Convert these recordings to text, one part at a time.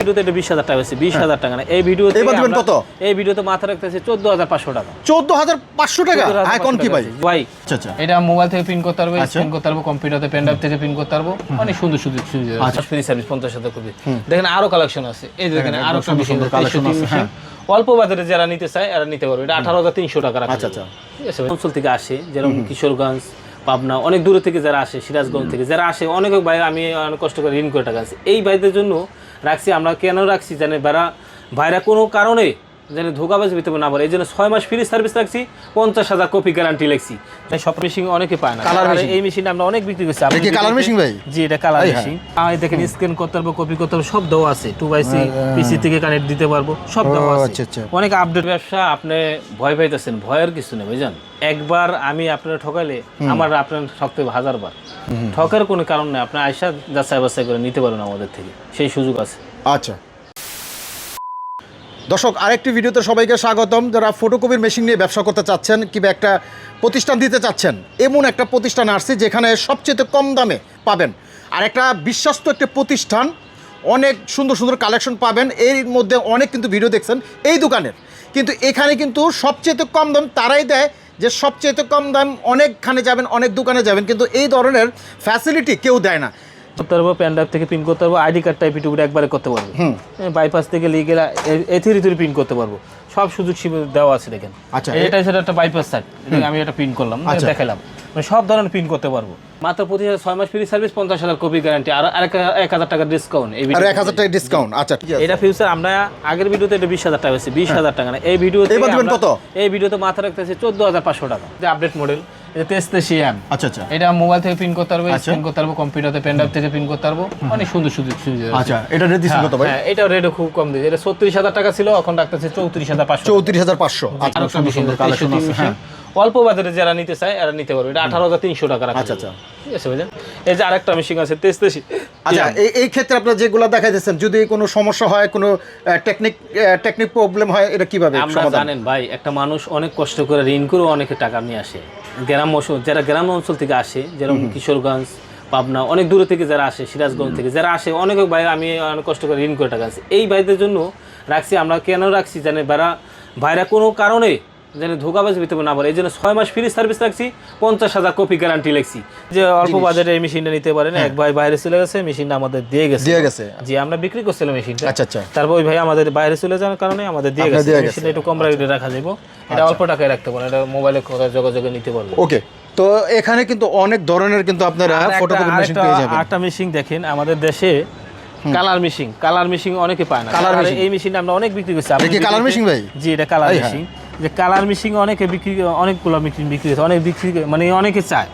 ভিডিওতে এটা 20,000 টাকা আছে, 20,000 টাকা না। এই ভিডিওতে এবার দিবেন কত? এই ভিডিওতে মাথা রাখতেছে 14,500 টাকা। 14,500 টাকা আইকন কি ভাই? ভাই আচ্ছা আচ্ছা। এটা মোবাইল থেকে প্রিন্ট করতে পারবে, স্ক্যান করতে পারবে, কম্পিউটারে পেন ড্রাইভ থেকে প্রিন্ট করতে পারবো, অনেক সুন্দর সুন্দর সুবিধা আছে। Free service 50,000 copy. দেখেন আরো কালেকশন আছে, এই দেখেন আরো সুন্দর সুন্দর কালেকশন আছে। হ্যাঁ, অল্প বাজারে যারা নিতে চায় এরা নিতে পারবে। এটা 18,300 টাকা রাখা। আচ্ছা আচ্ছা। ঠিক আছে, অঞ্চল থেকে আসে, যেরকম কিশোরগঞ্জ, পাবনা, অনেক দূর থেকে যারা আসে, সিরাজগঞ্জ থেকে যারা আসে, অনেক ভাই আমি অনেক কষ্ট করে ঋণ করে টাকা আছে। এই ভাইদের জন্য রাখছি। আমরা কেন রাখছি জানে ভাইরা কোনো কারণে যেন ধোকাবাজি ভিতরে না পারে, এই জন্য 6 মাস ফ্রি সার্ভিস রাখছি, 50,000 কপি গ্যারান্টি লাগছি। তাই সব মেশিন অনেকে পায় না। এই মেশিন আমরা অনেক বিক্রি করছি। এটা কি কালার মেশিন ভাই? জি, এটা কালার মেশিন। আমি দেখেন স্ক্যান করতে পারবো, কপি করতে পারবো, সব দেওয়া আছে। 2x পিসি থেকে কানেক্ট দিতে পারবো, সব দেওয়া আছে। আচ্ছা আচ্ছা। অনেক আপডেট ব্যবসা। আপনি ভয় পাইতেছেন, ভয়ের কিছু নেই বুঝছেন। একবার আমি আপনারা ঠকাইলে আমার আপনার ঠকতে হবে 1000 বার। ঠকার কোনো কারণ নেই, আপনি আয়সা যাচাই বাছাই করে নিতে পারেন আমাদের থেকে, সেই সুযোগ আছে। আচ্ছা দর্শক, আরেকটি ভিডিওতে সবাইকে স্বাগতম। যারা ফটোকপির মেশিন নিয়ে ব্যবসা করতে চাচ্ছেন কিংবা একটা প্রতিষ্ঠান দিতে চাচ্ছেন, এমন একটা প্রতিষ্ঠান আসছে যেখানে সবচেয়ে কম দামে পাবেন, আর একটা বিশ্বস্ত একটা প্রতিষ্ঠান, অনেক সুন্দর সুন্দর কালেকশন পাবেন। এর মধ্যে অনেক কিন্তু ভিডিও দেখছেন এই দোকানের, কিন্তু এখানে কিন্তু সবচেয়ে কম দাম তারাই দেয়, যে সবচেয়ে কম দাম অনেকখানে যাবেন, অনেক দোকানে যাবেন, কিন্তু এই ধরনের ফ্যাসিলিটি কেউ দেয় না। করতে পারবো, পেন ড্রাইভ থেকে প্রিন্ট করতে পারবো, আইডি কার্ড টাইপ ইউটিউবে একবারে করতে পারবো, বাইপাস থেকে লিগেল এথিরিতে প্রিন্ট করতে পারবো, সব সুযোগ সুবিধা দেওয়া আছে। দেখেন আচ্ছা, এটা সেটা একটা বাইপাস সাইট, আমি এটা প্রিন্ট করলাম, দেখালাম, মানে সব ধরনের প্রিন্ট করতে পারবো। মাত্র 6 মাস ফ্রি সার্ভিস, 50,000 কপি গ্যারান্টি, আর 1,000 টাকা ডিসকাউন্ট। এই আর 1,000 টাকা ডিসকাউন্ট। আচ্ছা ঠিক আছে। এটা ফিউচার আমরা আগের ভিডিওতে এটা 20,000 টাকা আছে, 20,000 টাকা না। এই ভিডিওতে এবার দিবেন কত? এই ভিডিওতে মাথা রাখতেছে 14,500 টাকা। যে আপডেট মডেল, এটা 83M। আচ্ছা আচ্ছা। এটা মোবাইল থেকে প্রিন্ট করতে পারবে, স্ক্যান করতে পারবে, কম্পিউটারে পেন ড্রাইভ থেকে প্রিন্ট করতে পারবো, অনেক সুন্দর সুযোগ সুবিধা আছে। আচ্ছা, এটা রেট দিছেন কত ভাই? হ্যাঁ, এটা রেটও খুব কম দিয়েছে। এটা 36,000 টাকা ছিল, এখন রাখতেছে 34,500। 34,500। আচ্ছা, সুন্দর সুন্দর কালেকশন আছে। হ্যাঁ, অল্প বাজারে যারা নিতে চায় এরা নিতে পারবে। এটা 18,300 টাকা রাখা। আচ্ছা আচ্ছা। ঠিক আছে বুঝলেন। এই যে আরেকটা মেশিন আছে 83। আচ্ছা, এই ক্ষেত্রে আপনারা যেগুলো দেখাইতেছেন, যদি কোনো সমস্যা হয়, কোনো টেকনিক প্রবলেম হয়, এটা কিভাবে আমরা জানেন ভাই, একটা মানুষ অনেক কষ্ট করে ঋণ করে অনেকে টাকা নিয়ে আসে। যারা গ্রাম অঞ্চল থেকে আসে, যেরকম কিশোরগঞ্জ, পাবনা, অনেক দূর থেকে যারা আসে, সিরাজগঞ্জ থেকে যারা আসে, অনেক ভাই আমি অনেক কষ্ট করে ঋণ করে টাকা আছে। এই ভাইদের জন্য রাখছি। আমরা কেন রাখছি জানে ভাইরা কোনো কারণে যেন ধোকাবাজি ভিতরে না পারে, এই জন্য 6 মাস ফ্রি সার্ভিস রাখছি, 50,000 কপি গ্যারান্টি লাগছি। যে অল্প বাজারে এই মেশিনটা নিতে পারেন। এক ভাই বাইরে চলে গেছে, মেশিনটা আমাদের দিয়ে গেছে। জি, আমরা বিক্রি করছিলাম মেশিনটা। আচ্ছা আচ্ছা। তারপর ওই ভাই আমাদের বাইরে চলে যাওয়ার কারণে আমাদের দিয়ে গেছে। মেশিনটা একটু কম রেটে রাখা যাবে, এটা অল্প টাকায় রাখতে পারেন, এটা মোবাইলে যোগাযোগে নিতে পারবেন। ওকে, তো এখানে কিন্তু অনেক ধরনের কিন্তু আপনারা ফটোকপি মেশিন পেয়ে যাবেন। আরেকটা মেশিন দেখেন, আমাদের দেশে কালার মেশিন অনেকে পায় না। এই মেশিনটা আমরা অনেক বিক্রি করছি। এটা কি কালার মেশিন ভাই? জি, এটা কালার মেশিন। যে কালার মেশিন অনেকে বিক্রি, অনেকগুলো মেশিন বিক্রি হচ্ছে, অনেক বিক্রি মানে অনেকে চায়,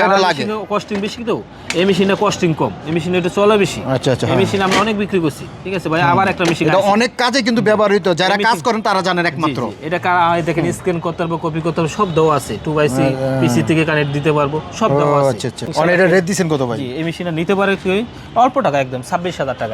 কালার মেশিন কস্টিং বেশি, তো এই মেশিনটা কস্টিং কম, এই মেশিনটা একটু চলে বেশি। আচ্ছা আচ্ছা। এই মেশিন আমরা অনেক বিক্রি করছি। ঠিক আছে ভাই, আবার একটা মেশিন এটা অনেক কাজে কিন্তু ব্যবহৃত, যারা কাজ করেন তারা জানেন একমাত্র। এটা দেখেন স্ক্যান করতে পারবো, কপি করতে পারবো, সব দেওয়া আছে। 2x পিসি থেকে কানেক্ট দিতে পারবো, সব দেওয়া আছে। আচ্ছা আচ্ছা। এটা রেট দিছেন কত ভাই? এই মেশিনটা নিতে পারে কি অল্প টাকা, একদম 26,000 টাকা।